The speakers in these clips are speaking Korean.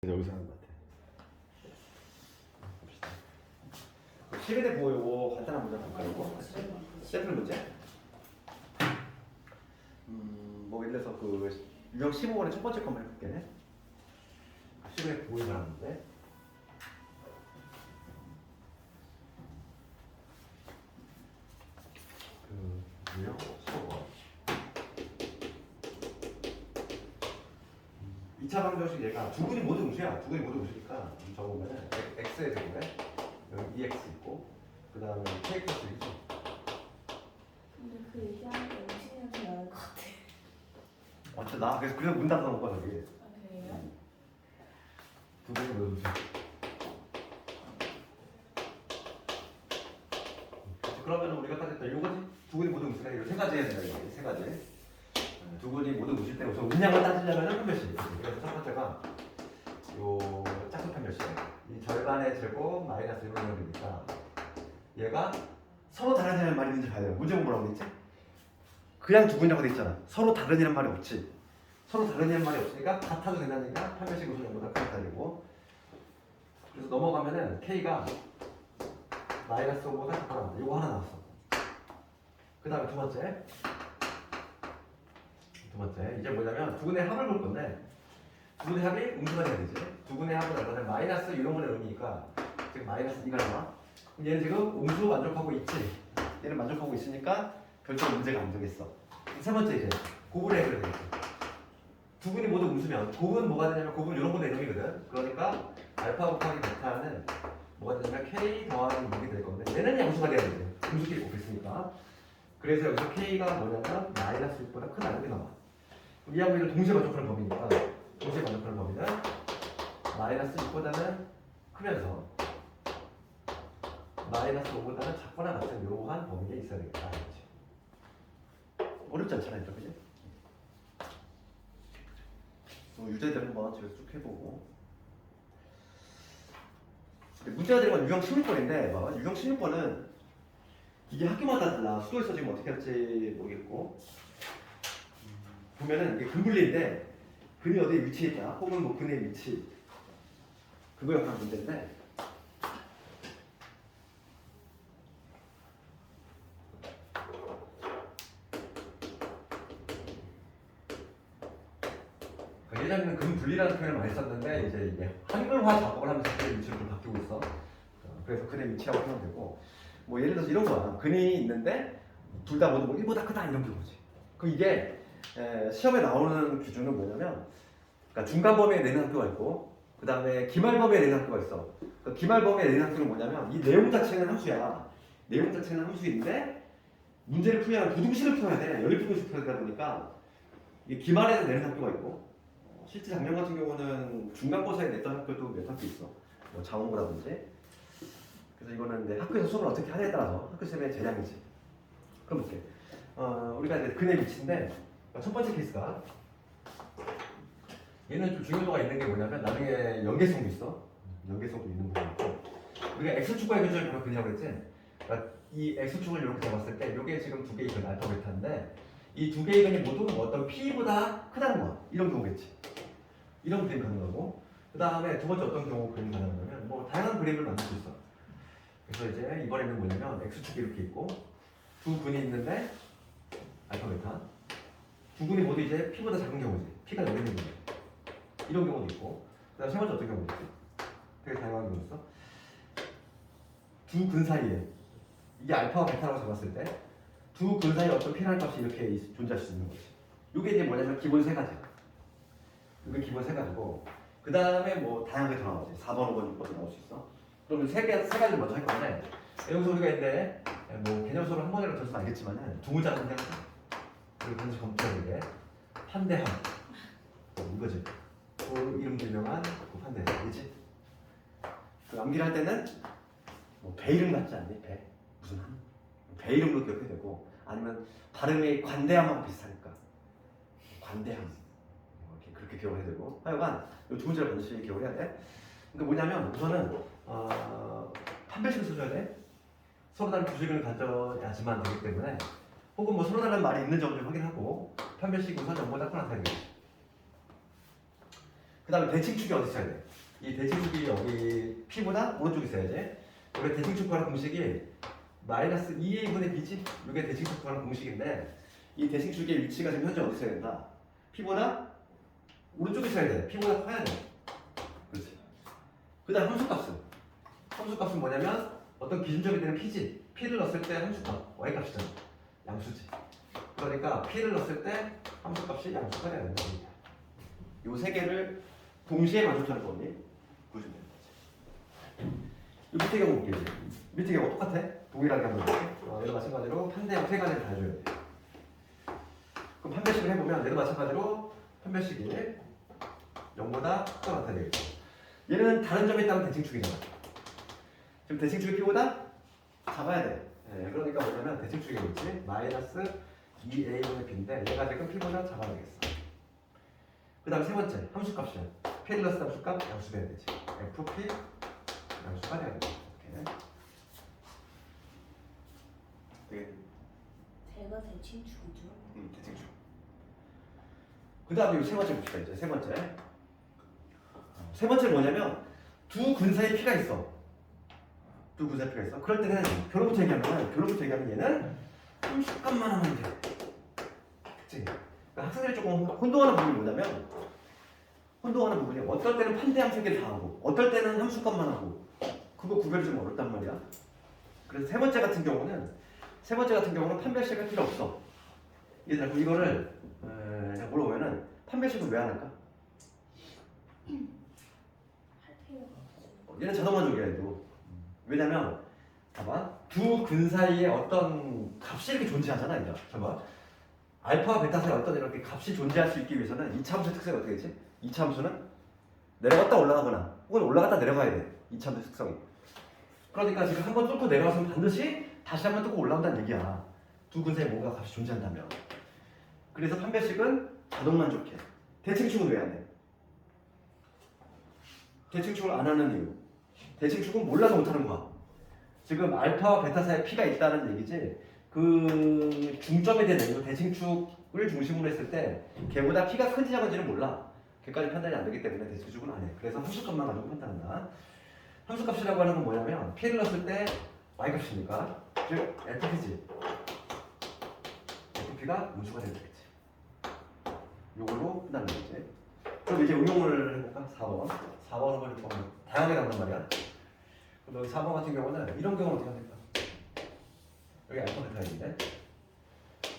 여기서 하는 것 같아. 봅시다. 시간에 보이고 간단한 문제 볼까요? 이거 샘플 문제. 뭐 예를 들어서 그 유형 15번의 첫 번째 것만 해볼게. 시간에 보이고 하는데. 그 유형 15번. 2차 방정식 얘가 두 분이 모두 음수야. 두 분이 모두 음수니까 적으면은 x의 제곱에 여기 2x 있고 그 다음에 k 플러스 1이죠. 근데 그 얘기하는 게 음식이라서 나을 것 같아. 맞죠? 나 그래서 문 닫아 놓은 거야 여기. 아 그래요? 두 분이 모두 음수. 그러면 우리가 따졌던 요거지? 두 분이 모두 음수네. 이거 세 가지 해야 된다 이거. 세 가지. 두 분이 모두 음수일 때 우선 음량을 따지려면 편별식. 그래서 첫 번째가 요 짝수 편별식. 이 절반의 제곱 마이너스 1로 되니까 얘가 서로 다르냐는 말이 있는지 봐야 돼요. 문제 뭐라고 했지? 그냥 두 분이라고 돼 있잖아. 서로 다르냐는 말이 없지. 서로 다르냐는 말이 없으니까 같아도 된다니까 편별식 우선 전부 다 그렇다 되고. 그래서 넘어가면은 k가 마이너스 5보다 작다. 요거 하나 나왔어. 그 다음에 두 번째 이제 뭐냐면 두 분의 합을 볼 건데 두 분의 합이 음수가 돼야 되지. 두 분의 합은 얼마나 마이너스 이런 거의 의미니까 지금 마이너스 2가 나와. 얘는 지금 음수 만족하고 있지. 얘는 만족하고 있으니까 별도로 문제가 안 되겠어. 세 번째 이제 곱을 해결해야 되겠지. 두 분이 모두 음수면 곱은 뭐가 되냐면 곱은 이런 거의 놈이거든. 그러니까 알파 곱하기 베타는 뭐가 되냐면 k 더하기 6이 될 건데 얘는 양수가 돼야 되지. 음수끼리 곱했으니까. 그래서 여기서 k가 뭐냐면 마이너스 6보다 크다는 게 나와. 이 하고는 동시에 만족하는 범위니까 동시에 만족하는 범위는 마이너스 6보다는 크면서 마이너스 5보다는 작거나 같은 이러한 범위에 있어야 되겠다. 어렵지 않잖아요, 그지? 유제들 한번 제가 쭉 해보고 문제가 되는 건 유형 16번인데 유형 16번은 이게 학교마다 달라. 수도에서 지금 어떻게 할지 모르겠고 보면은 이게 근분리인데 근이 어디에 위치해 있다 혹은 뭐 근의 위치 그거에 관한 문제인데 예전에는 근분리라는 표현을 많이 썼는데 이제 이게 한글화 작업을 하면서 근의 위치로 좀 바뀌고 있어. 그래서 근의 위치라고 하면 되고 뭐 예를 들어서 이런 거야. 근이 있는데 둘 다 모두 뭐 1보다 크다 이런 경우지. 그럼 이게 시험에 나오는 기준은 뭐냐면 그러니까 중간 범위에 내는 학교가 있고 그 다음에 기말 범위에 내는 학교가 있어. 그 기말 범위에 내는 학교는 뭐냐면 이 내용 자체는 함수야. 내용 자체는 함수인데 문제를 풀려면 부등식을 풀어야 돼. 연립부등식 풀어야 되다 보니까 이게 기말에서 내는 학교가 있고 실제 작년 같은 경우는 중간고사에 냈던 학교도 몇 학교 있어. 뭐 자원고라든지. 그래서 이거는 이제 학교에서 수업을 어떻게 하냐에 따라서 학교 쌤의 재량이지. 그럼 볼게. 우리가 이제 근의 위치인데 첫 번째 케이스가 얘는 좀 중요도가 있는 게 뭐냐면 나중에 연계성도 있어. 연계성도 있는 부분이고 우리가 x축과의 교점을 바로 근이라고 했지. 그러니까 이 x축을 이렇게 잡았을 때 이게 지금 두 개의 근 알파 베타인데 이 두 개의 근이 모두 어떤 p보다 크다는 거야. 이런 경우겠지. 이런 그림 가능하고 그 다음에 두 번째 어떤 경우 그림 가능하냐면 뭐 다양한 그림을 만들 수 있어. 그래서 이제 이번에는 뭐냐면 x축이 이렇게 있고 두 근이 있는데 알파 베타 두 근이 모두 이제 p보다 작은 경우지. p가 0이 있는 거지. 이런 경우도 있고 그 다음 세 번째 어떤 경우도 있지. 되게 다양한 경우 있어. 두 근 사이에 이게 알파와 베타라고 잡았을 때 두 근 사이에 어떤 P라는 값이 이렇게 존재할 수 있는 거지. 이게 이제 뭐냐면 기본 세 가지야. 이게 기본 세 가지고 그 다음에 뭐 다양하게 더 나오지. 4번, 5번, 6번도 나올 수 있어. 그러면 세 가지를 먼저 할 건데 여기서 우리가 이제 뭐 개념 수업을 한 번이라도 들어서 알겠지만은 두 문장 한번 해볼게. 그리고 단지 검토하게 판대함 이거지. 그 이름 유명한 그 판대함 이지. 그 암기를 할 때는 뭐 배 이름 같지 않니? 배 무슨 함? 배 이름으로 기억해야 되고 아니면 발음이 관대함하고 비슷하니까 관대함 이렇게 그렇게 기억해야 되고 하여간 이 두 문제를 반드시 기억을 해야 돼. 그러니까 뭐냐면 우선은 판별식을 써줘야 돼. 서로 다른 구식을 가져야지만 되기 때문에 혹은 뭐 서로 다른 말이 있는 점을 확인하고 판별식 우선 전부 다 나타나야 되겠지. 그 다음에 대칭축이 어디 있어야 돼? 이 대칭축이 여기 P보다 오른쪽에 있어야지. 우리 대칭축 구하는 공식이 마이너스 2a분의 b지? 이게 대칭축 구하는 공식인데 이 대칭축의 위치가 지금 현재 어디 있어야 된다? P보다 오른쪽에 있어야 돼. P보다 커야 돼. 그렇지. 그 다음 함수값은. 함수값은 뭐냐면 어떤 기준점이 되는 P지. P를 넣었을 때 함수값, Y값이잖아. 양수지. 그러니까 P를 넣었을 때 함수값이 양수가 돼야 된다. 요 세 개를 동시에 만족하는 범위 보시면 되는 거지. 이 밑에 경우 볼게요. 밑에 경우 똑같아. 동일하게 한번 볼게. 얘도 마찬가지로 판대형 세 가지를 다 해줘야 돼. 그럼 판별식을 해보면 얘도 마찬가지로 판별식이 0보다 크거나 같아야 되겠고 얘는 다른 점에 따른 대칭축이잖아. 지금 대칭축이 P보다 작아야 돼. 네, 그러니까 뭐냐면 대칭축이 뭐지? 마이너스 2a분의 b인데 얘가 지금 P보다 작아야 되겠어. 그 다음 세 번째 함수값이야. P를 넣었을 때 함수값 양수돼야 되지. FP 양수가 돼야 돼. 이렇게. 제가 대칭축이죠. 대칭축. 그 다음에 세 번째 봅시다. 이제 세 번째. 세 번째는 뭐냐면 두 근사의 P가 있어. 두 근사의 P가 있어. 그럴 때는 결론부터 얘기하면 얘는 함수값만 하면 돼. 그치? 그러니까 학생들이 조금 혼동하는 부분이 뭐냐면 혼동하는 부분이 어떨 때는 판대함 세 개를 다 하고 어떨 때는 함수값만 하고 그거 구별이 좀 어렵단 말이야. 그래서 세 번째 같은 경우는 판별식은 필요 없어. 얘들아 그럼 이거를 물어보면은 판별식은 왜 안 할까? 할 필요가 없어요. 얘는 자동 만족이야 얘도. 왜냐면 봐봐 두 근 사이에 어떤 값이 이렇게 존재하잖아. 이제 봐봐 알파와 베타 사이에 어떤 이렇게 값이 존재할 수 있기 위해서는 이차 함수의 특성이 어떻게 되지? 이차 함수는 내려갔다 올라가거나 혹은 올라갔다 내려가야 돼. 이차 함수의 특성이. 그러니까 지금 한번 뚫고 내려가서는 반드시 다시 한번 뚫고 올라온다는 얘기야. 두 근 사이에 뭔가 값이 존재한다면. 그래서 판별식은 자동 만족해. 대칭축은 왜 안 해? 대칭축을 안 하는 이유. 대칭축은 몰라서 못하는 거야. 지금 알파와 베타 사이에 P가 있다는 얘기지. 그 중점에 대한 얘기고 대칭축을 중심으로 했을 때 걔보다 P가 큰지 작은지는 몰라. 걔까지 판단이 안 되기 때문에 대칭축은 안 해. 그래서 함수값만 가지고 판단한다. 함수값이라고 하는 건 뭐냐면 P를 넣었을 때 Y값이니까 즉 FP지. FP가 음수가 되는 거겠지. 요걸로 끝나는 거지. 그럼 이제 응용을 해볼까? 4번. 4번은 좀 다양하게 나온단 말이야. 그럼 여기 4번 같은 경우는 이런 경우는 어떻게 합니까? 여기 알파 베타인데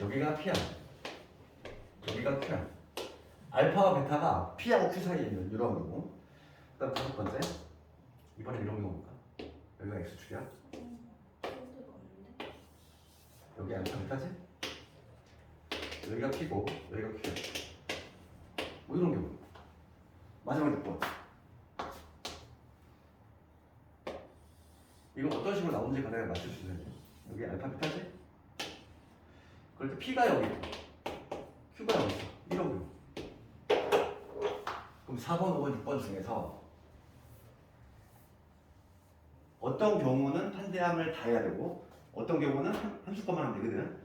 여기가 P야. 여기가 Q야. 알파와 베타가 P하고 Q 사이에 있는 이런 경우. 그 다음 다섯 번째. 이번엔 이런 경우 볼까? 여기가 X축이야. 필요가 없는데. 여기 알파 베타지? 여기가 P고 여기가 Q야. 뭐 이런 경우. 마지막에 듣고 이거 어떤 식으로 나오는지 간단하게 맞출 수 있어야 돼. 여기 알파 베타지? 그럴 때 P가 여기 있고 Q가 여기 있어. 이런 경우. 그럼 4번, 5번, 6번 중에서 어떤 경우는 판대함을 다 해야 되고 어떤 경우는 함수값만 하면 되거든.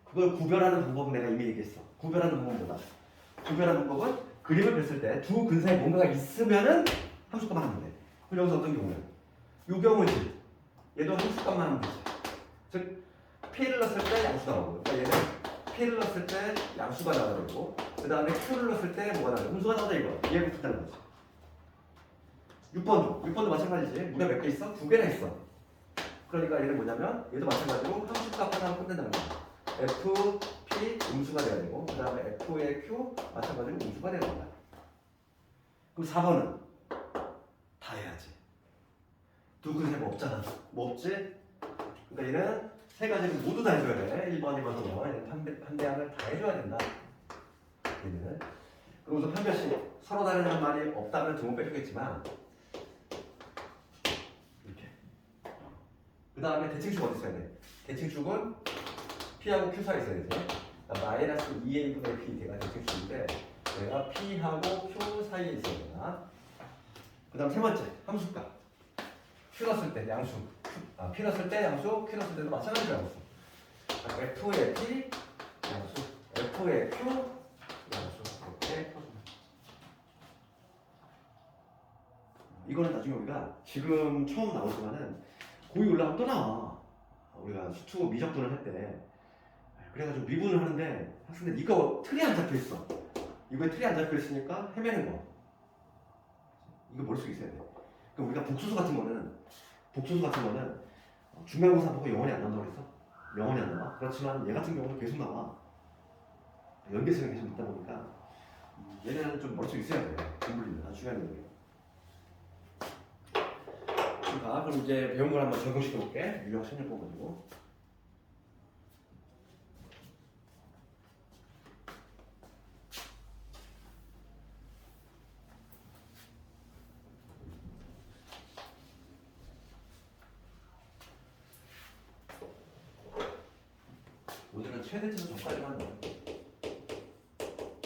그걸 구별하는 방법은 내가 이미 얘기했어. 구별하는 방법은 뭐다? 구별하는 방법은 그림을 그렸을 때 두 근사에 뭔가가 있으면은 함수값만 하면 돼. 그럼 여기서 어떤 경우는? 이 경우지. 얘도 함수값만 하면 되지. 즉 P를 넣었을 때 양수가 나오고 그러니까 얘는 P를 넣었을 때 양수가 나와야 되고 그 다음에 Q를 넣었을 때 뭐가 나와야 돼? 음수가 나오다 이거. 얘를 붙다는 거지. 6번도 마찬가지지. 무게 몇 개 있어? 2개나 있어. 그러니까 얘는 뭐냐면 얘도 마찬가지로 함수값 하나로 끝낸다는 거야. F, P 음수가 돼야 되고 그 다음에 F의 Q 마찬가지로 음수가 돼야 된다. 그럼 4번은 다 해야지. 두 근사에 뭐 없잖아. 뭐 없지? 그러니까 얘는 세 가지를 모두 다 해줘야 돼. 1번, 2번, 3번. 얘는 판대함을 다 해줘야 된다. 얘는. 그러고서 판별식 서로 다르는 말이 없다면 등호 빼주겠지만 이렇게. 그 다음에 대칭축 어디 있어야 돼? 대칭축은 P하고 Q 사이에 있어야 되지. 그러니까 마이너스 2a분의 P 걔가 대칭축인데 얘가 P하고 Q 사이에 있어야 된다. 그 다음 세 번째 함수값. Q 넣었을 때 양수. P 넣었을 때 양수, Q 넣었을 때도 마찬가지로 양수. F의 P 양수, F의 Q 양수 이렇게 이거는 나중에 우리가 지금 처음 나오지만은 고2 올라가면 또 나와. 우리가 수투 미적분을 할 때. 그래가지고 미분을 하는데 학생들 이거 틀이 안 잡혀 있어. 이거에 틀이 안 잡혀 있으니까 헤매는 거. 이거 머릿속에 있어야 돼. 그럼 우리가 복수수 같은 거는 중간고사 보고 영원히 안 나온다고 그랬어? 영원히 안 나와. 그렇지만 얘 같은 경우는 계속 나와. 연계성이 계속 있다 보니까 얘네는 좀 머릿속에 있어야 돼. 분분리는 아주 중요한 거예요. 자, 그럼 이제 배운 걸 한번 적용시켜 볼게. 유형 심리 뽑아가지고. 오늘은 최대치에서 전까지만 넣어.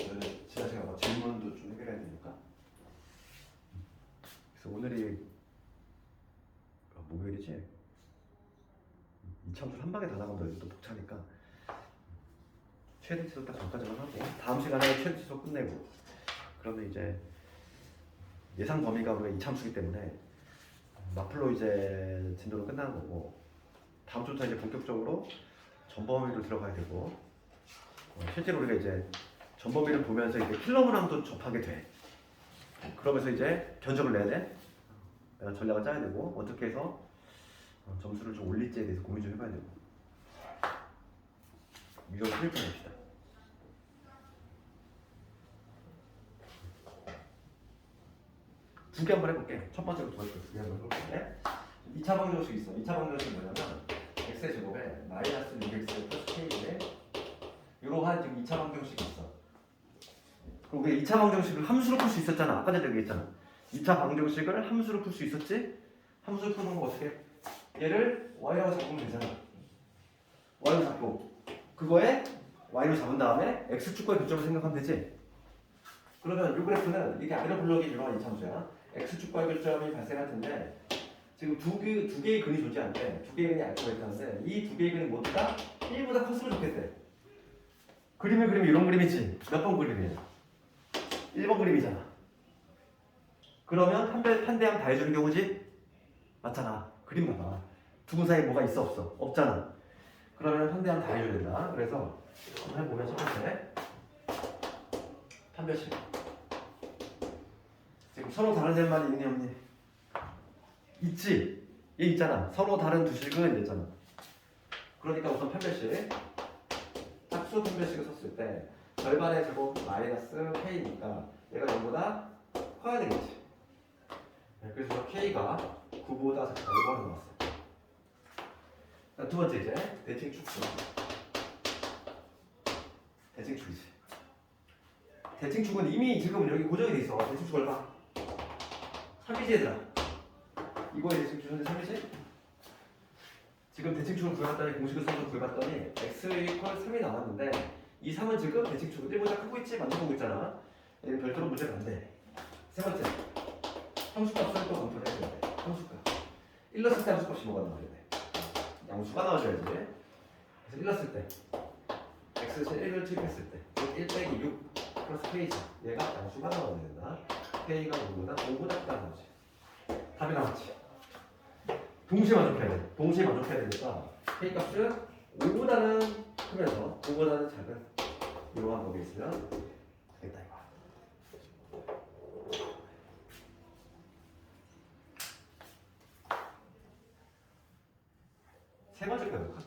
오늘 지나치게 뭐 질문도 좀 해결해야 되니까. 그래서 오늘이 목요일이지? 이참수 한 방에 다 나가면 너희도 또 벅차니까 최대치도 딱 전까지만 하고 다음 시간에 최대치도 끝내고 그러면 이제 예상 범위가 우리가 이참수기 때문에 마플로 이제 진도는 끝나는 거고 다음 주부터 이제 본격적으로 전범위로 들어가야 되고 실제로 우리가 이제 전범위를 보면서 이제 킬러문항도 접하게 돼. 그러면서 이제 견적을 내야 돼. 내가 전략을 짜야 되고 어떻게 해서 점수를 좀 올릴지에 대해서 고민 좀 해봐야 되고 이걸 클릭해봅시다. 두 개 한번 해볼게. 첫 번째부터 두 개 한번 해볼게. 2차 방정식 있어. 2차 방정식은 뭐냐면 x의 제곱에 마이너스 6x 플러스 k에 이러한 지금 2차 방정식이 있어. 그럼 우리가 2차 방정식을 함수로 풀 수 있었잖아. 아까 전에 얘기했잖아. 2차 방정식을 함수로 풀 수 있었지? 함수로 푸는 거 어떻게? 얘를 y라고 잡으면 되잖아. y로 잡고 그거에 y로 잡은 다음에 x축과의 교점을 생각하면 되지? 그러면 이 그래프는 이게 아래로 블록이 유명한 이참수야. x축과의 교점이 발생할 텐데 지금 두 개의 근이 존재하는데 두 개의 근이 알고가 있다는데 이 두 개의 근이 모두 다 1보다 컸으면 좋겠대. 그림을 그리면 이런 그림이지. 몇 번 그림이야? 1번 그림이잖아. 그러면 판대함 다 해주는 경우지? 맞잖아. 그림 봐봐. 두 분 사이에 뭐가 있어 없어? 없잖아. 그러면 판대함 다 해줘야 된다. 그래서 한번 해보면 첫 번째 판별식. 지금 서로 다른 셈만 있니 없니? 있지? 얘 있잖아. 서로 다른 두 식은 있잖아. 그러니까 우선 판별식. 짝수 판별식을 썼을 때 절반의 제곱 마이너스 k니까 얘가 0보다 커야 되겠지. 네, 그래서 k가 9보다 작다. 이거 하나 나왔어. 두 번째 이제 대칭축수. 대칭축이지. 대칭축은 이미 지금 여기 고정이 돼 있어. 대칭축을 봐. 3이지 얘들아. 이거의 대칭축은 3이지? 지금 대칭축을 구해봤더니 공식을 써서 구해봤더니 x 이퀄 3이 나왔는데 이 3은 지금 대칭축 1보다 크고 있지? 만져보고 있잖아. 얘는 별도로 문제가 안 돼. 세 번째 함수값을 또 검토를 해줘야 돼. 함수값 1 넣었을 때 함수값이 뭐가 나와야 돼? 양수가 나와줘야지. 그래서 1 넣었을 때 x 1을 투입했을 때 1 빼기 6 플러스 k지. 얘가 양수가 나와야 된다. k가 5보다 크다 나오지. 답이 나왔지. 동시에 만족해야 돼. 동시에 만족해야 되니까 k 값은 5보다는 크면서 5보다는 작은 이러한 법이 있으면 되겠다 이거. 세 번째 거 해볼까?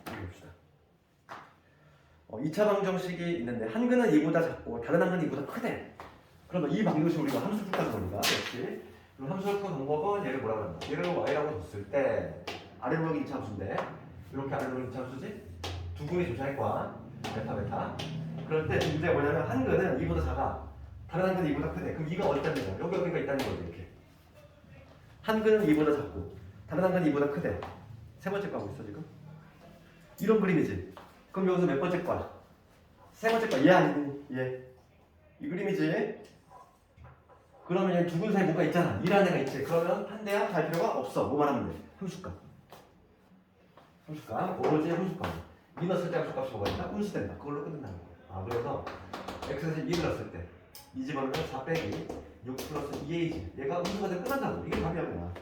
봅시다. 2차 방정식이 있는데 한 근은 2보다 작고 다른 한 근은 2보다 크대. 그러면 이 방정식 우리가 함수 풀까지 보니까 역시 그럼 함수를 푸는 방법은 얘를 뭐라고 한다? 얘를 y라고 줬을 때 아래로 가기 2차 함수인데 이렇게 아래로 가기 2차 함수지? 두 근이 조차했과 베타 그럴 때 문제가 뭐냐면 한 근은 2보다 작아 다른 한 근은 2보다 크대. 그럼 2가 어디 있다는 거야? 여기가 있다는 거지. 이렇게 한 근은 2보다 작고 다른 한 근은 2보다 크대. 세 번째 거 하고 있어 지금? 이런 그림이지. 그럼 여기서 몇 번째 거야? 세 번째 거. 얘 아니니? 얘. 이 그림이지. 그러면 얘 두 근 사이에 뭐가 있잖아. 2라는 애가 있지. 그러면 판대야 갈 필요가 없어. 뭐만 하면 돼. 함수값. 함수값. 오로지 함수값. 2 넣었을 때 함수값이 뭐가 있나? 운수된다. 그걸로 끝낸다는 거야. 아 그래서 x에서 2를 넣었을 때 이 집어넣으면 4 빼기 6 플러스 2a지. 얘가 운수가 되면 끝난다고. 이게 답이야 그냥.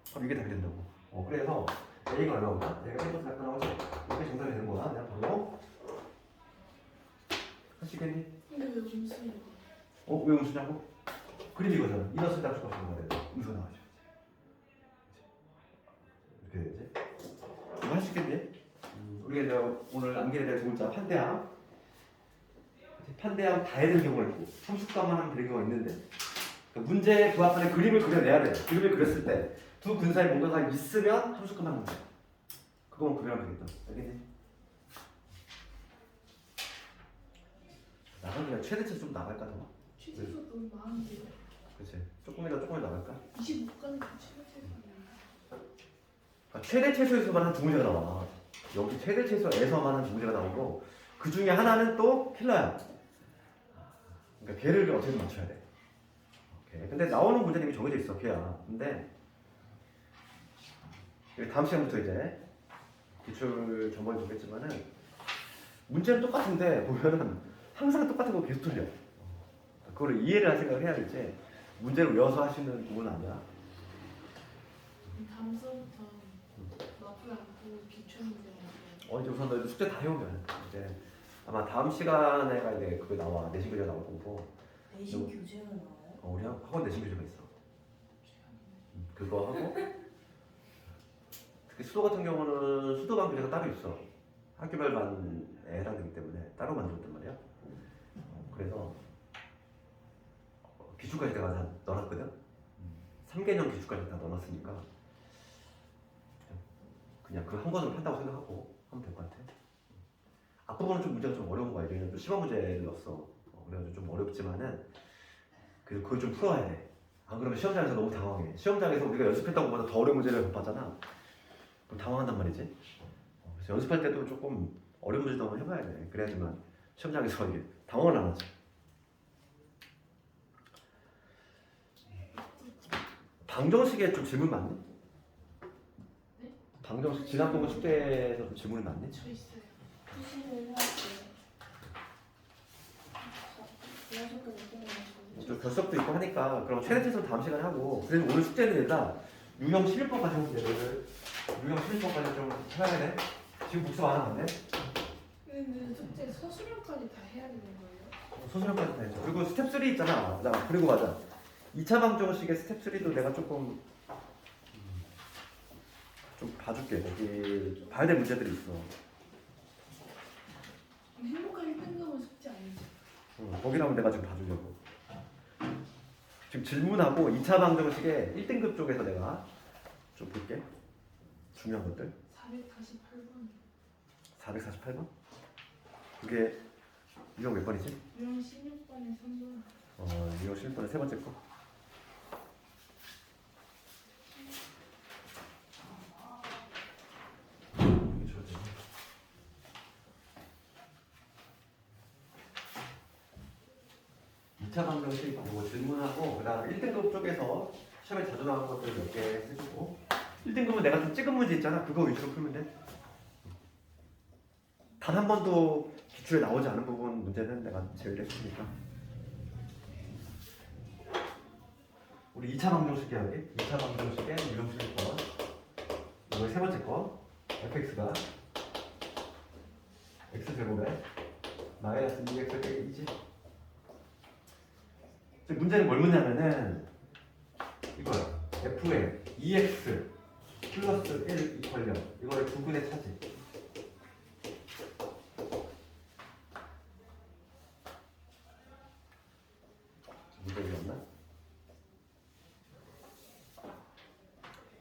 그럼 이게 답이 된다고. 그래서 a가 얼마보다? 얘가 1부터 약간 나오지. 이렇게 정답이 되는 거야. 내가 바로 하시겠니? 근데 왜 음수예요? 왜 음수냐고? 그림 이거잖아. 이 넣었을 때 함수값이 뭐가 돼? 음수가 나와야지. 이렇게 되지. 이거 할 수 있겠니? 우리가 이제 오늘 암기해야 될 두 글자 판대함. 판대함 다 해야 되는 경우가 있고 함수값만 하면 되는 경우가 있는데 그러니까 문제에 부합하는 그림을 그려내야 돼. 그림을 그렸을 때 두 근 사이에 뭔가가 있으면 함수값만 하면 돼. 그거만 그려면 되겠다. 알겠니? 나가면 최대치 좀 나갈까 더? 최소도 너무 많은데요? 그치. 조금이라도 나갈까? 25까지 최소예요. 최대 최소에서만 한 두 문제가 나와. 여기 최대 최소에서만 한 두 문제가 나오고 그 중에 하나는 또 킬러야. 그러니까 걔를 어떻게든 맞춰야 돼. 오케이. 근데 나오는 문제는 이미 정해져 있어. 걔야. 근데 다음 시간부터 이제 기출 전번에 보겠지만은 문제는 똑같은데 보면은 항상 똑같은 거 계속 틀려. 그거를 이해를 할 생각을 해야 되지. 문제를 외워서 하시는 부분은 아니야. 다음 수부터 마플 안고 기출 문제 나와요. 이제 우선 너희들 숙제 다 해오면 이제 아마 다음 시간에가 이제 그거 나와 내신 교재 나올 거고. 내신 교재가 나와요? 우리 학원 내신 교재가 있어. 그거 하고 특히 수도 같은 경우는 수도반 교재가 따로 있어. 학교별반에 해당되기 때문에 따로 만들었단 말이야. 그래서 기출까지 내가 다 넣어놨거든. 3개년 기출까지 다 넣어놨으니까 그냥 그 한 권으로 판다고 생각하고 하면 될 것 같아. 앞부분은 좀 문제가 좀 어려운 거야. 얘는 좀 심한 문제를 넣었어. 그래가지고 좀 어렵지만은 그래서 그걸 좀 풀어야 돼. 안 그러면 시험장에서 너무 당황해. 시험장에서 우리가 연습했던 것보다 더 어려운 문제를 못 봤잖아. 그럼 당황한단 말이지. 그래서 연습할 때도 조금 어려운 문제도 한번 해봐야 돼. 그래야지만 시험장에서 이게 당황을 안 하지. 방정식에 좀 질문 많니? 네? 방정식 지난번 숙제에서 좀 질문이 많니? 저 있어요. 푸시를 해야지. 또 결석도 있고 하니까 그럼 최대 최소 다음 시간에 하고 그래서 오늘 숙제는 일단 유형 11번까지 하면 문제를 유형 11번까지 좀 해야 돼. 지금 복습 안 하면 안 돼? 근데 숙제 서술형까지 다 해야 되는 거예요? 소수형까지 다 해줘. 그리고 스텝 3 있잖아. 그리고 맞아. 2차 방정식의 스텝 3도 내가 조금 좀 봐줄게. 거기 봐야 될 문제들이 있어. 행복하게 끝나면 숙제 아니죠? 거기라면 내가 지금 봐주려고. 지금 질문하고 2차 방정식의 1등급 쪽에서 내가 좀 볼게. 중요한 것들. 448번. 448번? 그게 유형 몇 번이지? 유형 16번에 3번. 유형 11번의 세 번째 거. 이게 좋지. 차 방정식 보고 질문하고 그 다음에 1등급 쪽에서 시험에 자주 나오는 것들 몇 개 해주고 1등급은 내가 좀 찍은 문제 있잖아. 그거 위주로 풀면 돼. 단 한 번도 기출에 나오지 않은 부분 문제는 내가 제외했으니까. 우리 2차 방정식 해야지. 2차 방정식의 유형 11번. 이거 세 번째 거. fx가 x제곱에 마이너스 2x 빼기 2지. 문제는 뭘 묻냐면은 이거야. f에 2x 플러스 1 이퀄 0 이거를 두 근의 차지. 문제였나?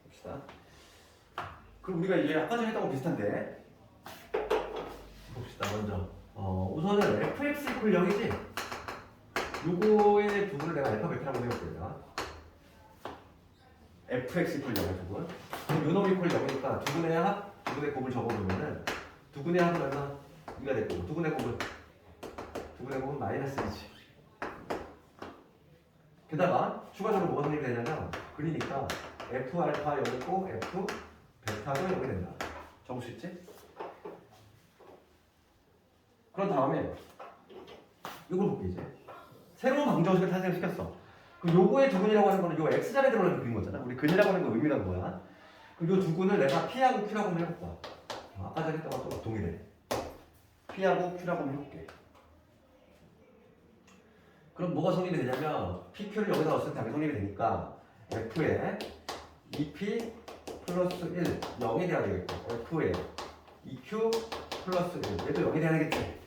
봅시다. 그럼 우리가 이제 아까 전에 했던 거 비슷한데 봅시다. 먼저 우선은 fx 이퀄 0이지? 요거의 부분을 내가 알파 베타라고 해볼게요. fx 이퀄 0의 부분. 그럼 요 놈이 이퀄 0이니까 두 분의 합, 두 분의 곱을 적어보면은 두 분의 합은 얼마? 2가 될 거고 두 분의 곱은 마이너스 2지. 게다가 추가적으로 뭐가 성립이 되냐면 그리니까 F 알파 여기 있고 F 베타도 여기 된다. 적을 수 있지? 그런 다음에 이걸 볼게 이제. 새로운 방정식을 탄생시켰어. 그럼 요거의 두근이라고 하는 거는 요 x자리에 들어오는 그린 거잖아. 우리 근이라고 하는 거 의미가 뭐야? 그럼 요 두근을 내가 p하고 q라고 한번 해볼까? 아까 전에 했던 것도 동일해. p하고 q라고 한번 해볼게. 그럼 뭐가 성립이 되냐면 pq를 여기다 넣었을 때 당연히 성립이 되니까 f에 2p 플러스 1 0이 돼야 되겠고 f에 2q 플러스 1 얘도 0이 돼야 되겠지.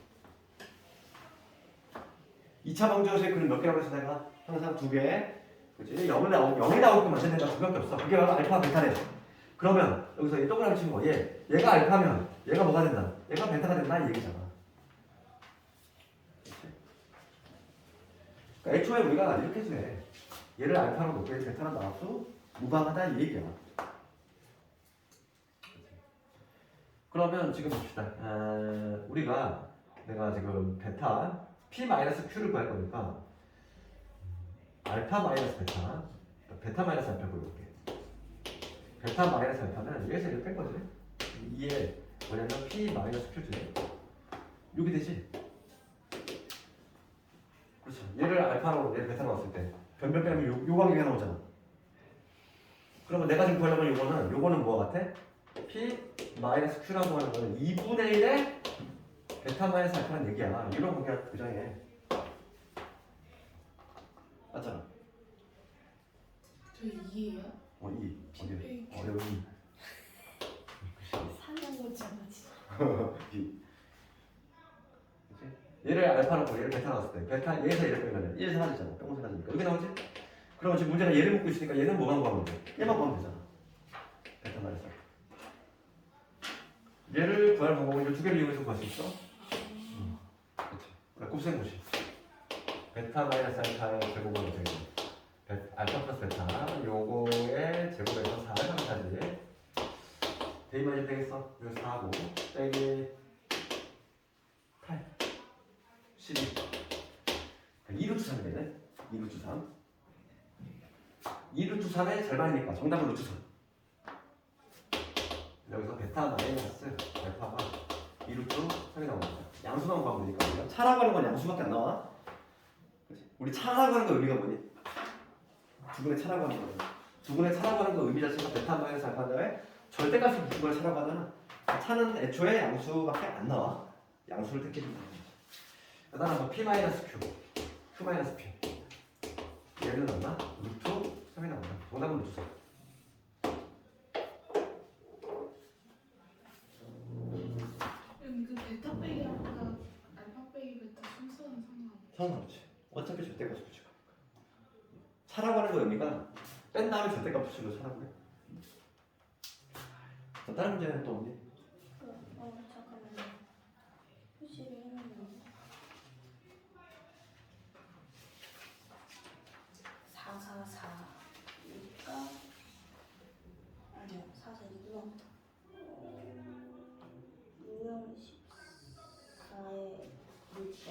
2차 방정식의 그림 몇 개라고 했어 내가? 항상 2개. 그치? 0이 나올 것만 쟤네가 2개밖에 없어. 그게 바로 알파 베타래. 그러면 여기서 이 동그라미 치는 거 얘가 알파면 얘가 뭐가 된다? 얘가 베타가 된다 이 얘기잖아. 그러니까 애초에 우리가 이렇게 해서 해. 얘를 알파로 놓고 베타로 나와서 무방하다 이 얘기야. 그러면 지금 봅시다. 우리가 내가 지금 베타 p-q를 구할 거니까 알파 마이너스 베타 베타 마이너스 알파 보여볼게. 베타 마이너스 알파는 여기서 이렇게 뺀 거지. 이게 뭐냐면 p 마이너스 q지. 이게 되지. 그렇죠. 얘를 알파로 얘를 베타로 넣었을 때 변변 빼면 요 관계가 나오잖아. 그러면 내가 지금 구하려면 요거는 뭐 같아? p 마이너스 q라고 하는 거는 2분의 1의 베타 마이너스 알파라는 얘기야. 이런 관계가 부정해. 맞잖아. 저 2예요? 2. 어디? 여기. 사는 거잖아 진짜. 2. 얘를 알파로 보고 얘를 베타 나왔을 때 베타 얘에서 얘를 빼면 1 사라지잖아. 뿅 사라지니까. 여기 나오지? 그럼 지금 문제는 얘를 묻고 있으니까 얘는 뭐만 구하면 돼? 얘만 구하면 되잖아. 베타 마이너스 알파. 얘를 구할 방법은 이 두 개를 이용해서 구할 수 있어? 그렇지. 곱셈 고시. 베타 마이너스 알파의 제곱은 어떻게 돼? 알파 플러스 베타 요거의 제곱에서 4를 합하지. 대입만 되겠어? 여기 4하고 빼기 8 12 2루트 3이 되네. 2루트 3 2루트 3의 절반이니까 정답은 루트 3. 여기서 베타 마이너스 알파가 2루트 3이 나옵니다. 양수만 구하면 되니까 우리가 차라고 하는 건 양수밖에 안 나와. 그렇지? 우리 차라고 하는 거 의미가 뭐니? 두분의 차라고 하는 거는 두분의 차라고 하는 거 의미 자체가 베타 마이너스 알파인데 절대값을 붙인 걸 차라고 하잖아. 차는 애초에 양수밖에 안 나와. 양수를 택해주는 거지. 그다음 뭐 p 마이너스 q, q 마이너스 p 얘는 얼마? 루트 3이 나온다. 정답은 루트 3. 그 베타 빼기 아까 알파 빼기 베타 순서는 상관없어. 상관없지. 어차피 절대값을 붙일 거니까. 차라고 하는 거 의미가 뺀 다음에 절대값 붙이고 차라고 해. 자, 다른 문제는 또 없니? 잠깐만요. 표시를 해놨는데. 444니까 아니요 442구나. 6명 14에 6번.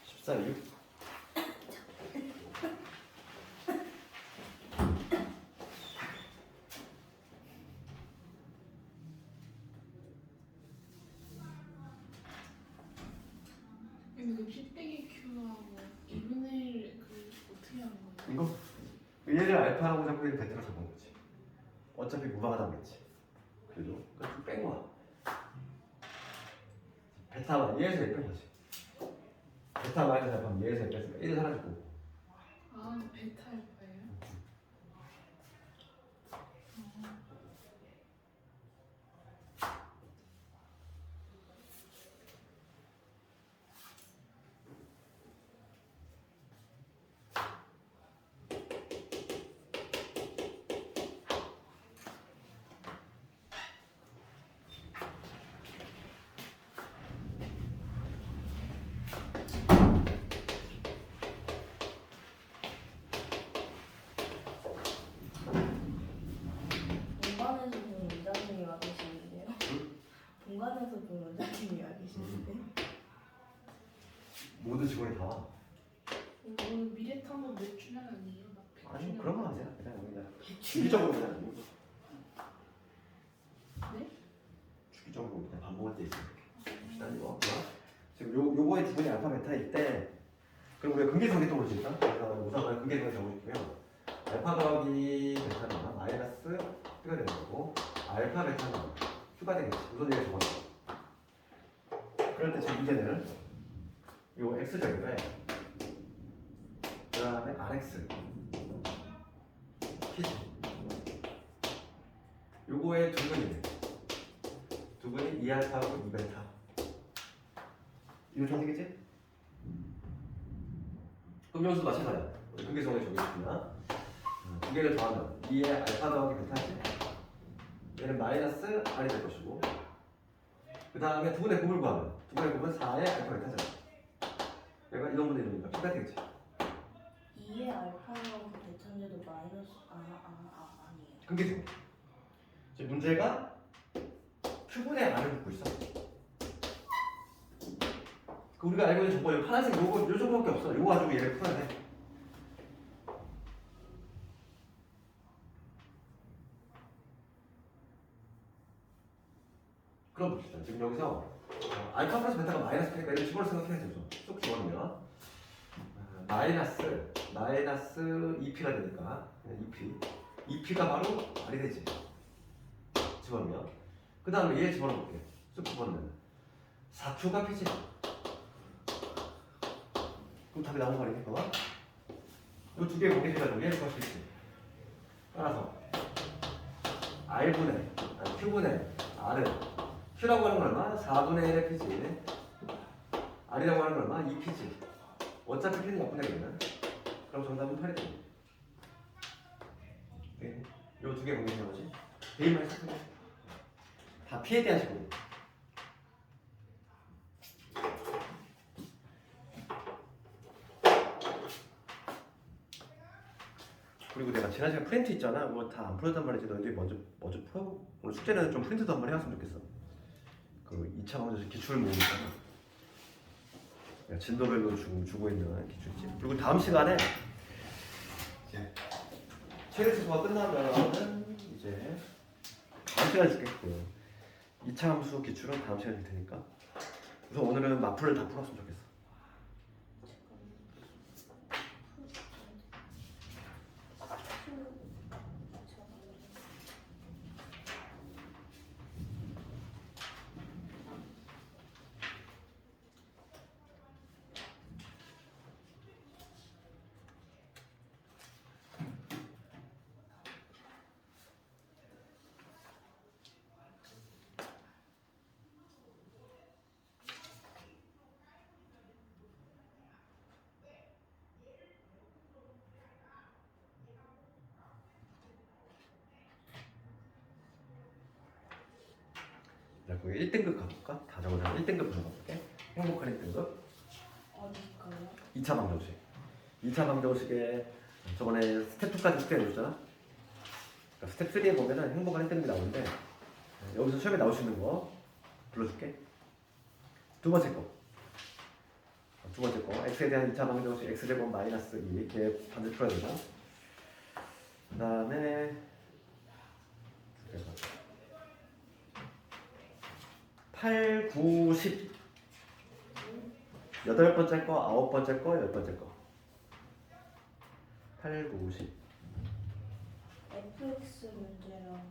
14, 6. 근데 그 P 빼기 Q하고 2분의 1 그 어떻게 하는 거예요? 이거 얘를 알파라고 잡고 얘를 베타로 잡은 거지. 어차피 무방하다겠지. 그래도 좀 뺀 거야. 베타만 얘에서 얘 뺀 거지. 베타 마이너스 알파면 얘에서 얘 뺐으니까 1이 사라지고. 아 베타 알파예요? 본관에서 본 원장님이 와 계시는데요. 본관에서 본 원장님이 와 계시는데. 모든 직원이 다 와. 오늘 미래탐험 몇 주년 아니 그런 거 하세요. 그냥 주기적으로 그냥. 네? 주기적으로 그냥 밥 먹을 때 있어요. 봅시다 이거. 지금 요거의 두분이 알파 베타일 때 그럼 우리가 근계성계통을 쓸까? 그래서 우선 근계성을 적어줄게요. 알파 더하기 베타는 마이너스 Q가 되는 거고 알파 베타는 Q가 되겠지. 우선 얘를 적어줘. 그럴 때 지금 문제는 요 X제곱에 그 다음에 RX P지. 요거의 두 분이 2알파하고 2베타. 이거 정리겠지? 그럼 여기서도 마찬가지야. 근계성에 적용했구나. 두 개를 더하면 2의 알파 더하기 베타지. 얘는 마이너스 R이 될 것이고 그 다음에 두 분의 곱을 구하면 두 분의 곱은 4의 알파 베타잖아. 얘가 이놈분의 이놈이니까 P가 되겠지. 2의 알파하고 베타인데도 마이너스 아니에요. 근계성. 지금 문제가 Q분의 R을 묻고 있어. 그 우리가 알고 있는 정보 파란색 요 정도밖에 없어. 요거 가지고 얘를 풀어야 돼. 그럼 봅시다. 지금 여기서 알파 플러스 베타가 마이너스 P니까 얘를 집어넣을 생각해야 되죠. 쏙 집어넣으면 마이너스 2P가 되니까 2P가 바로 R이 되지. 집어넣으면 그 다음에 얘 집어넣을게. 쑥 집어넣으면 4Q가 P지. 그럼 답이 나온 거 아닙니까? 이 두 개의 관계식을 얘를 구할 수 있지. 따라서 Q분의 R은 Q라고 하는 건 얼마? 4분의 1의 P지. R이라고 하는 건 얼마? 2P지. 어차피 P는 약분되겠네. 그럼 정답은 8이 됩니다. 이 두 개의 관계식이 뭐지? A만 했을 텐데. 다 P에 대한 식으로. 그리고 내가 지난 시간에 프린트 있잖아. 그거 다 안 풀었단 말이지. 너희들이 먼저 풀어. 오늘 숙제는 좀 프린트도 한번 해왔으면 좋겠어. 그 2차 방정식 기출 모임 있잖아. 내가 진도별로 주고 있는 기출집. 그리고 다음 시간에 이제 최대 수가 끝나면은 이제 다음 시간에 줄게. 그 2차 함수 기출은 다음 시간에 줄 테니까. 그래서 오늘은 마플을 다 풀었으면 좋겠어. 자, 그 1등급 가볼까? 다 적어서 1등급 가볼게. 행복한 1등급. 어디까요? 2차 방정식. 2차 방정식에 저번에 스텝 2까지 숙제해줬잖아. 그러니까 스텝 3에 보면은 행복한 1등급이 나오는데 여기서 시험에 나올 수 있는 거 불러줄게. 두 번째 거. x에 대한 2차 방정식 x제곱 마이너스 2. 걔 반드시 풀어야 되고. 그 다음에 8, 9, 10 8번째 거, 9번째 거, 10번째 거 8, 9, 10 fx 문제랑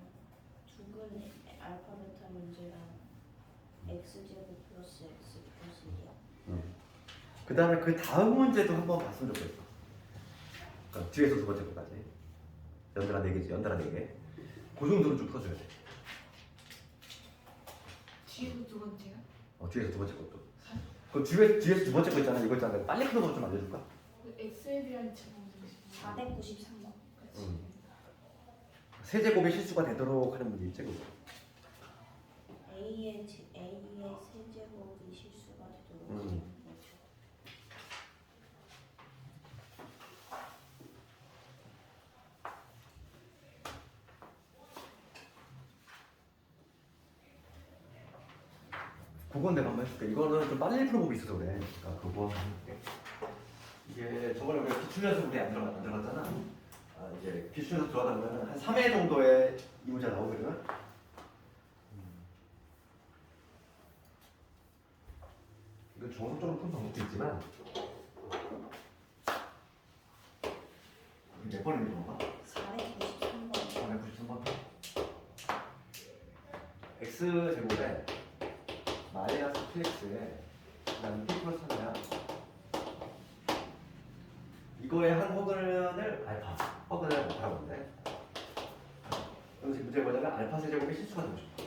두근 알파 베타 문제랑 x제곱 플러스 x 플러스 1이요. 그 다음에 그 다음 문제도 한번 봤으면 좋겠어. 그러니까 뒤에서 두 번째 거까지 연달아 4개지, 연달아 4개. 그 정도는 좀 풀어줘야 돼. 뒤에서 두 번째요? 뒤에서 두 번째 것도. 그 뒤에서 두 번째 거 있잖아. 이거 있잖아. 빨리 푸는 거 좀 알려줄까? X에 대한 제곱식 493번. 세제곱의 실수가 되도록 하는 문제 있지? 그거. A의 세제곱이 실수가 되도록 하는 거죠. 그건 내가 한번 해줄게. 이거는 좀 빨리 풀어보기 있어서 그래. 그러니까 그거 해줄게. 이게 저번에 우리가 기출연습 우리 안 들어갔잖아. 이제 기준에서 들어가면 한 3회 정도의 이 문제가 나오거든. 이거 정석적으로 푸는 방법도 있지만 몇 번입니까? 493번. 493번. x 제곱에 마이너스 2x에 그다음 p 플러스 3이야. 이거의 한 허근을 알파, 허근을 알파라고 하는데 여기서 문제 뭐냐면 알파 세제곱이 실수가 되고 싶어.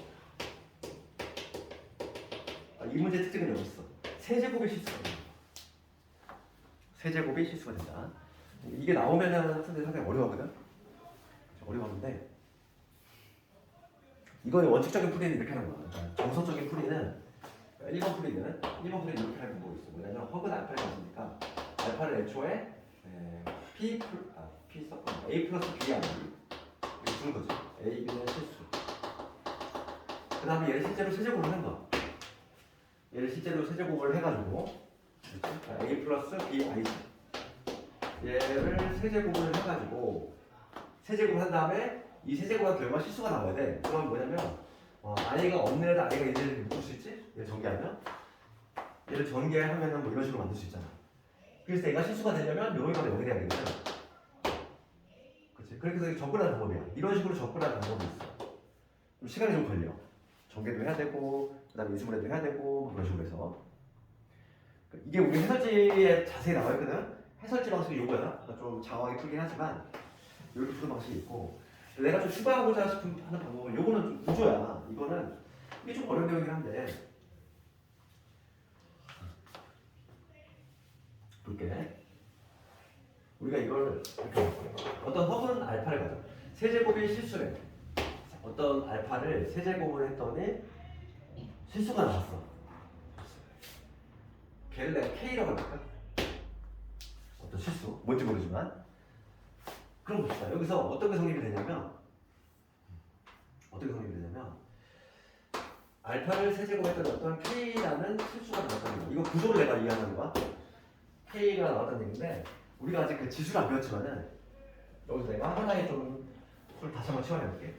이 문제의 특징은 여기 있어. 세제곱이 실수가 된다. 세제곱이 실수가 된다. 이게 나오면은 학생들이 상당히 어려워하거든. 어려워하는데 이거의 원칙적인 풀이는 이렇게 하는 거야. 그러니까 정석적인 풀이는 1번 풀이는 이렇게 하는 방법이 있어. 뭐냐면 허근 알파를 가지니까 알파를 애초에 P 섞어 A 플러스 B 하기 이렇게 주는 거지. A, B는 실수. 그 다음에 얘를 실제로 세제곱을 하는 거야. 얘를 실제로 세제곱을 해가지고 A 플러스 B I지. 얘를 세제곱을 해가지고 세제곱을 한 다음에 이 세제곱한 결과 실수가 나와야 돼. 그럼 뭐냐면 I가 없는 애다 I가 있는 애를 묶을 수 있지? 얘를 전개하면 얘를 전개하면은 뭐 이런 식으로 만들 수 있잖아. 그래서 얘가 실수가 되려면 요거가 여기 돼야 되거든. 그렇지? 그래서 접근하는 방법이야. 이런 식으로 접근하는 방법이 있어. 좀 시간이 좀 걸려. 전개도 해야 되고 그다음에 인수분해도 해야 되고 뭐 그런 식으로 해서 이게 우리 해설지에 자세히 나와 있거든. 해설지 방식이 요거야. 그러니까 좀 장황하게 풀긴 하지만 이렇게 푸는 방식이 있고 내가 좀 추가하고자 싶은 하는 방법은 요거는 좀 구조야. 이거는 이게 좀 어려운 내용이긴 한데 볼게. 우리가 이걸 이렇게 어떤 허근 알파를 가져. 세제곱이 실수래. 어떤 알파를 세제곱을 했더니 실수가 나왔어. 걔를 내가 K라고 할까? 어떤 실수. 뭔지 모르지만. 그럼 봅시다. 여기서 어떻게 성립이 되냐면 알파를 세제곱했더니 어떤 K라는 실수가 나왔다는 거야. 이거 구조를 내가 이해하는 거야. K가 나왔다는 얘기인데 우리가 아직 그 지수를 안 배웠지만은 여기서 내가 하나의 좀 풀 다시 한번 치환해볼게.